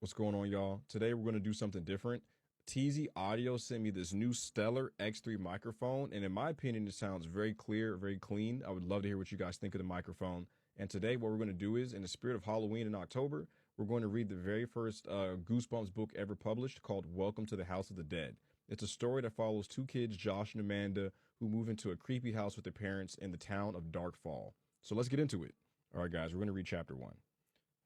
What's going on, y'all? Today we're going to do something different. TzAudios sent me this new Stellar X3 microphone, and in my opinion, it sounds very clear, very clean. I would love to hear what you guys think of the microphone. And today, what we're going to do is, in the spirit of Halloween in October, we're going to read the very first Goosebumps book ever published called Welcome to the House of the Dead. It's a story that follows two kids, Josh and Amanda, who move into a creepy house with their parents in the town of Dark Fall. So let's get into it. All right, guys, we're going to read chapter 1.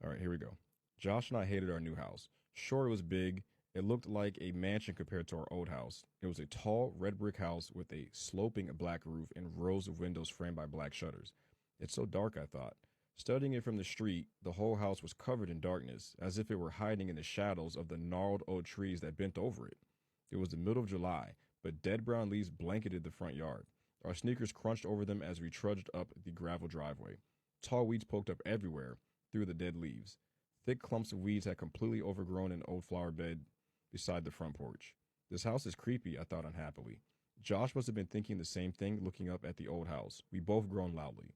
All right, here we go. Josh and I hated our new house. Sure, it was big. It looked like a mansion compared to our old house. It was a tall, red brick house with a sloping black roof and rows of windows framed by black shutters. It's so dark, I thought. Studying it from the street, the whole house was covered in darkness, as if it were hiding in the shadows of the gnarled old trees that bent over it. It was the middle of July, but dead brown leaves blanketed the front yard. Our sneakers crunched over them as we trudged up the gravel driveway. Tall weeds poked up everywhere through the dead leaves. Thick clumps of weeds had completely overgrown an old flower bed beside the front porch. This house is creepy, I thought unhappily. Josh must have been thinking the same thing looking up at the old house. We both groaned loudly.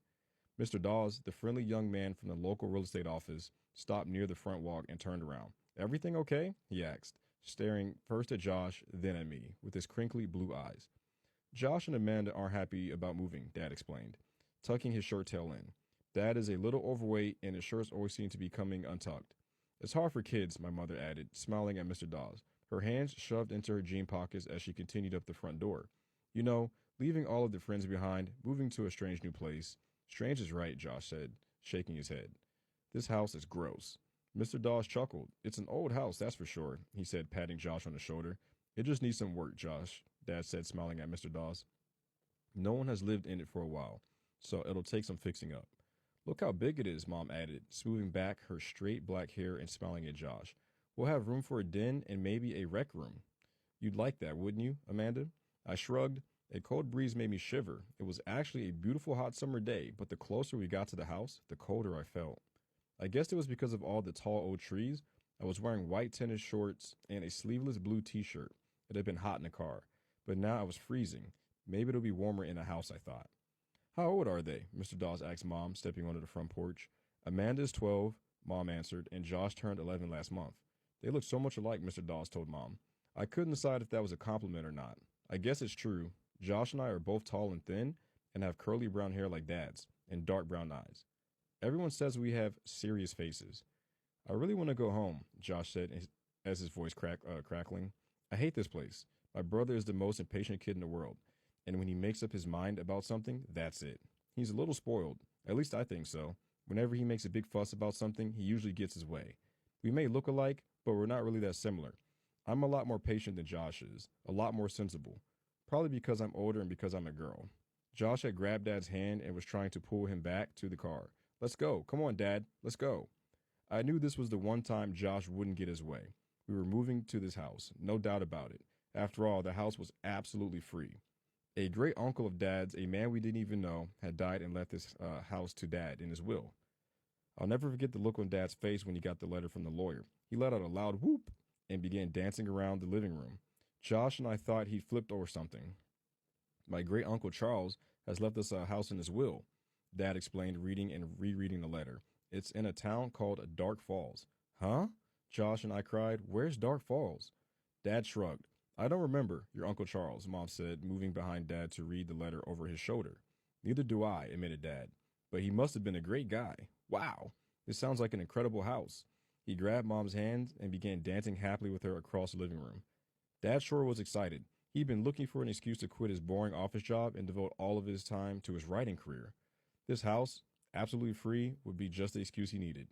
Mr. Dawes, the friendly young man from the local real estate office, stopped near the front walk and turned around. Everything okay? He asked, staring first at Josh, then at me, with his crinkly blue eyes. Josh and Amanda aren't happy about moving, Dad explained, tucking his shirt tail in. Dad is a little overweight and his shirts always seem to be coming untucked. It's hard for kids, my mother added, smiling at Mr. Dawes, her hands shoved into her jean pockets as she continued up the front door. You know, leaving all of the friends behind, moving to a strange new place. Strange is right, Josh said, shaking his head. This house is gross. Mr. Dawes chuckled. It's an old house, that's for sure, he said, patting Josh on the shoulder. It just needs some work, Josh, Dad said, smiling at Mr. Dawes. No one has lived in it for a while, so it'll take some fixing up. Look how big it is, Mom added, smoothing back her straight black hair and smiling at Josh. We'll have room for a den and maybe a rec room. You'd like that, wouldn't you, Amanda? I shrugged. A cold breeze made me shiver. It was actually a beautiful hot summer day, but the closer we got to the house, the colder I felt. I guess it was because of all the tall old trees. I was wearing white tennis shorts and a sleeveless blue t-shirt. It had been hot in the car, but now I was freezing. Maybe it'll be warmer in the house, I thought. How old are they? Mr. Dawes asked Mom, stepping onto the front porch. Amanda is 12, Mom answered, and Josh turned 11 last month. They look so much alike, Mr. Dawes told Mom. I couldn't decide if that was a compliment or not. I guess it's true. Josh and I are both tall and thin and have curly brown hair like Dad's and dark brown eyes. Everyone says we have serious faces. I really want to go home, Josh said as his voice crackling. I hate this place. My brother is the most impatient kid in the world. And when he makes up his mind about something, that's it. He's a little spoiled. At least I think so. Whenever he makes a big fuss about something, he usually gets his way. We may look alike, but we're not really that similar. I'm a lot more patient than Josh is, a lot more sensible. Probably because I'm older and because I'm a girl. Josh had grabbed Dad's hand and was trying to pull him back to the car. Let's go. Come on, Dad. Let's go. I knew this was the one time Josh wouldn't get his way. We were moving to this house, no doubt about it. After all, the house was absolutely free. A great uncle of Dad's, a man we didn't even know, had died and left this house to Dad in his will. I'll never forget the look on Dad's face when he got the letter from the lawyer. He let out a loud whoop and began dancing around the living room. Josh and I thought he'd flipped over something. My great uncle Charles has left us a house in his will, Dad explained, reading and rereading the letter. It's in a town called Dark Falls. Huh? Josh and I cried. Where's Dark Falls? Dad shrugged. I don't remember, your Uncle Charles, Mom said, moving behind Dad to read the letter over his shoulder. Neither do I, admitted Dad. But he must have been a great guy. Wow, this sounds like an incredible house. He grabbed Mom's hand and began dancing happily with her across the living room. Dad sure was excited. He'd been looking for an excuse to quit his boring office job and devote all of his time to his writing career. This house, absolutely free, would be just the excuse he needed.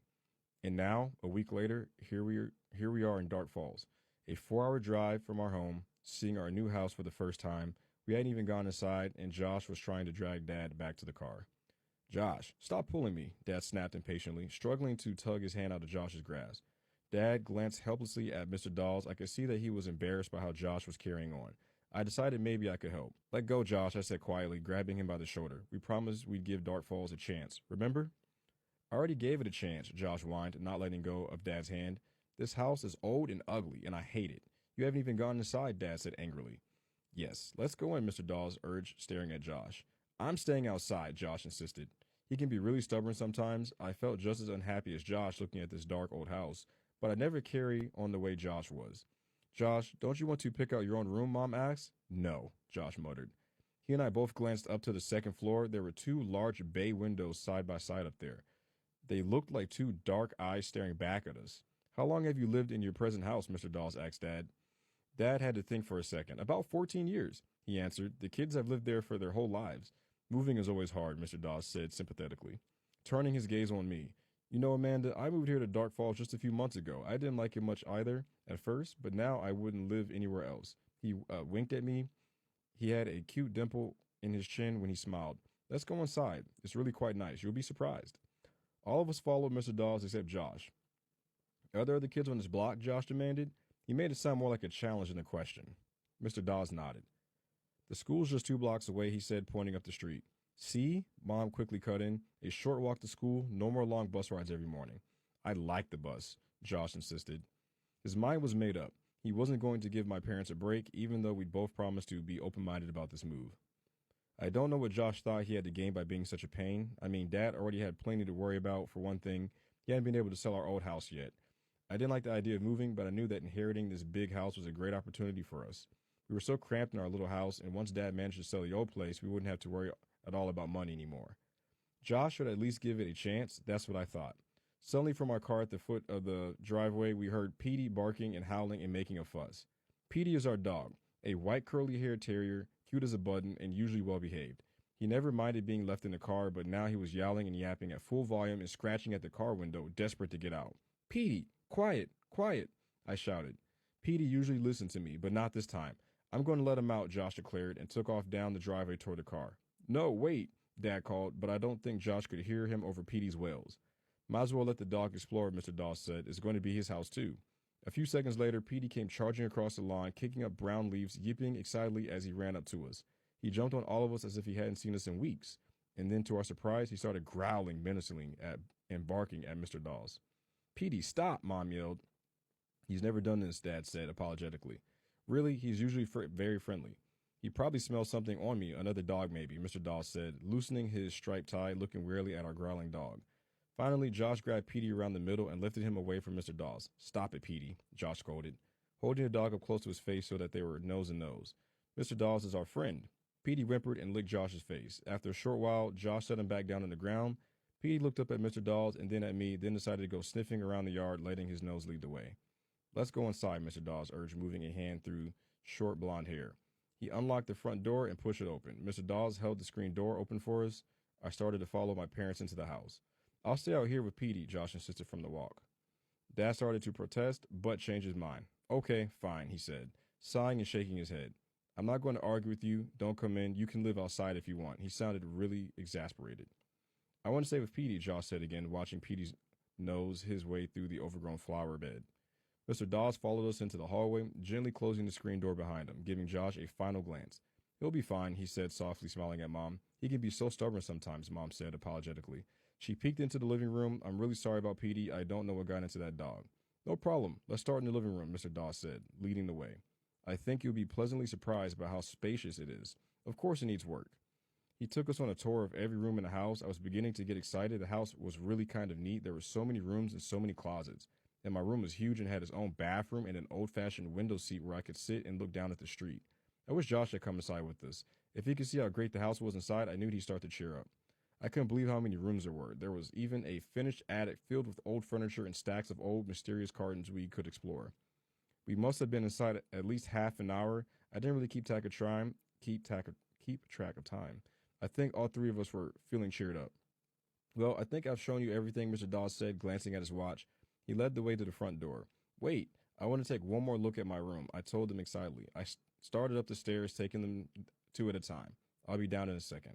And now, a week later, here we are in Dark Falls. A 4-hour drive from our home, seeing our new house for the first time. We hadn't even gone inside, and Josh was trying to drag Dad back to the car. Josh, stop pulling me, Dad snapped impatiently, struggling to tug his hand out of Josh's grasp. Dad glanced helplessly at Mr. Dawes. I could see that he was embarrassed by how Josh was carrying on. I decided maybe I could help. Let go, Josh, I said quietly, grabbing him by the shoulder. We promised we'd give Dark Falls a chance, remember? I already gave it a chance, Josh whined, not letting go of Dad's hand. This house is old and ugly, and I hate it. You haven't even gone inside, Dad said angrily. Yes, let's go in, Mr. Dawes urged, staring at Josh. I'm staying outside, Josh insisted. He can be really stubborn sometimes. I felt just as unhappy as Josh looking at this dark old house, but I never carry on the way Josh was. Josh, don't you want to pick out your own room? Mom asked. No, Josh muttered. He and I both glanced up to the second floor. There were two large bay windows side by side up there. They looked like two dark eyes staring back at us. How long have you lived in your present house? Mr. Dawes asked Dad. Dad had to think for a second. About 14 years, he answered. The kids have lived there for their whole lives. Moving is always hard, Mr. Dawes said sympathetically, turning his gaze on me. You know, Amanda, I moved here to Dark Falls just a few months ago. I didn't like it much either at first, but now I wouldn't live anywhere else. He winked at me. He had a cute dimple in his chin when he smiled. Let's go inside. It's really quite nice. You'll be surprised. All of us followed Mr. Dawes except Josh. Are there other kids on this block? Josh demanded. He made it sound more like a challenge than a question. Mr. Dawes nodded. The school's just 2 blocks away, he said, pointing up the street. See? Mom quickly cut in. A short walk to school, no more long bus rides every morning. I like the bus, Josh insisted. His mind was made up. He wasn't going to give my parents a break, even though we'd both promised to be open-minded about this move. I don't know what Josh thought he had to gain by being such a pain. I mean, Dad already had plenty to worry about. For one thing, he hadn't been able to sell our old house yet. I didn't like the idea of moving, but I knew that inheriting this big house was a great opportunity for us. We were so cramped in our little house, and once Dad managed to sell the old place, we wouldn't have to worry at all about money anymore. Josh should at least give it a chance. That's what I thought. Suddenly from our car at the foot of the driveway, we heard Petey barking and howling and making a fuss. Petey is our dog, a white curly-haired terrier, cute as a button and usually well-behaved. He never minded being left in the car, but now he was yowling and yapping at full volume and scratching at the car window, desperate to get out. Petey, quiet, quiet, I shouted. Petey usually listened to me, but not this time. I'm going to let him out, Josh declared, and took off down the driveway toward the car. No, wait, Dad called, but I don't think Josh could hear him over Petey's wails. Might as well let the dog explore, Mr. Dawes said. It's going to be his house, too. A few seconds later, Petey came charging across the lawn, kicking up brown leaves, yipping excitedly as he ran up to us. He jumped on all of us as if he hadn't seen us in weeks. And then, to our surprise, he started growling menacingly and barking at Mr. Dawes. Petey, stop, Mom yelled. He's never done this, Dad said apologetically. Really, he's usually very friendly. He probably smells something on me, another dog maybe, Mr. Dawes said, loosening his striped tie, looking wearily at our growling dog. Finally, Josh grabbed Petey around the middle and lifted him away from Mr. Dawes. Stop it, Petey, Josh scolded, holding the dog up close to his face so that they were nose and nose. Mr. Dawes is our friend. Petey whimpered and licked Josh's face. After a short while, Josh set him back down on the ground. Petey looked up at Mr. Dawes and then at me, then decided to go sniffing around the yard, letting his nose lead the way. Let's go inside, Mr. Dawes urged, moving a hand through short blonde hair. He unlocked the front door and pushed it open. Mr. Dawes held the screen door open for us. I started to follow my parents into the house. I'll stay out here with Petey, Josh insisted from the walk. Dad started to protest, but changed his mind. Okay, fine, he said, sighing and shaking his head. I'm not going to argue with you. Don't come in. You can live outside if you want. He sounded really exasperated. I want to stay with Petey, Josh said again, watching Petey's nose his way through the overgrown flower bed. Mr. Dawes followed us into the hallway, gently closing the screen door behind him, giving Josh a final glance. He'll be fine, he said, softly smiling at Mom. He can be so stubborn sometimes, Mom said apologetically. She peeked into the living room. I'm really sorry about Petey. I don't know what got into that dog. No problem. Let's start in the living room, Mr. Dawes said, leading the way. I think you'll be pleasantly surprised by how spacious it is. Of course it needs work. He took us on a tour of every room in the house. I was beginning to get excited. The house was really kind of neat. There were so many rooms and so many closets. And my room was huge and had its own bathroom and an old-fashioned window seat where I could sit and look down at the street. I wish Josh had come inside with us. If he could see how great the house was inside, I knew he'd start to cheer up. I couldn't believe how many rooms there were. There was even a finished attic filled with old furniture and stacks of old, mysterious cartons we could explore. We must have been inside at least half an hour. I didn't really keep track of time. I think all three of us were feeling cheered up. Well, I think I've shown you everything, Mr. Dawes said, glancing at his watch. He led the way to the front door. Wait, I want to take one more look at my room, I told him excitedly. I started up the stairs, taking them 2 at a time. I'll be down in a second.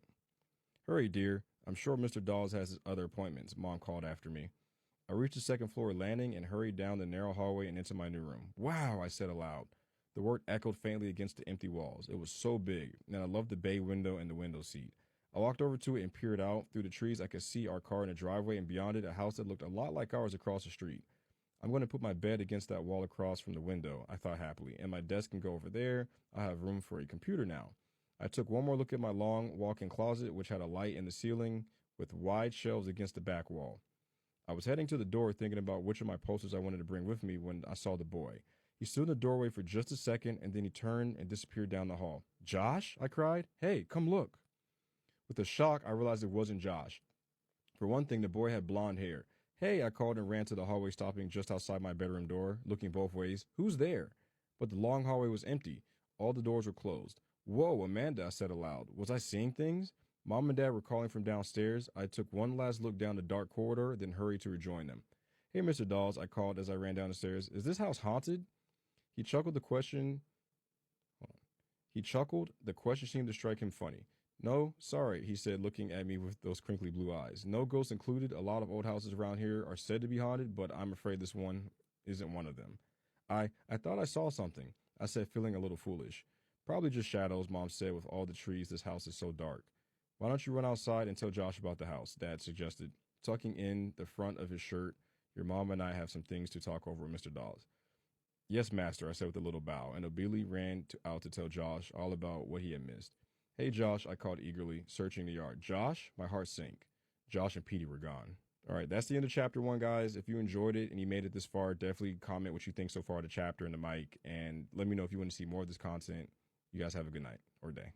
Hurry, dear. I'm sure Mr. Dawes has his other appointments, Mom called after me. I reached the second floor landing and hurried down the narrow hallway and into my new room. Wow, I said aloud. The word echoed faintly against the empty walls. It was so big, and I loved the bay window and the window seat. I walked over to it and peered out. Through the trees, I could see our car in the driveway, and beyond it, a house that looked a lot like ours across the street. I'm going to put my bed against that wall across from the window, I thought happily, and my desk can go over there. I'll have room for a computer now. I took one more look at my long walk-in closet, which had a light in the ceiling with wide shelves against the back wall. I was heading to the door thinking about which of my posters I wanted to bring with me when I saw the boy. He stood in the doorway for just a second and then he turned and disappeared down the hall. Josh? I cried. Hey, come look. With a shock, I realized it wasn't Josh. For one thing, the boy had blonde hair. Hey, I called and ran to the hallway, stopping just outside my bedroom door, looking both ways. Who's there? But the long hallway was empty. All the doors were closed. Whoa, Amanda, I said aloud. Was I seeing things? Mom and Dad were calling from downstairs. I took one last look down the dark corridor, then hurried to rejoin them. Hey, Mr. Dawes, I called as I ran down the stairs. Is this house haunted? He chuckled. He chuckled. The question seemed to strike him funny. No, sorry, he said, looking at me with those crinkly blue eyes. No ghosts included. A lot of old houses around here are said to be haunted, but I'm afraid this one isn't one of them. I thought I saw something, I said, feeling a little foolish. Probably just shadows, Mom said, with all the trees, this house is so dark. Why don't you run outside and tell Josh about the house, Dad suggested, tucking in the front of his shirt. Your mom and I have some things to talk over with Mr. Dawes. Yes, master, I said with a little bow, and obediently ran out to tell Josh all about what he had missed. Hey, Josh, I called eagerly, searching the yard. Josh? My heart sank. Josh and Petey were gone. All right, that's the end of chapter 1, guys. If you enjoyed it and you made it this far, definitely comment what you think so far of the chapter and the mic, and let me know if you want to see more of this content. You guys have a good night or day.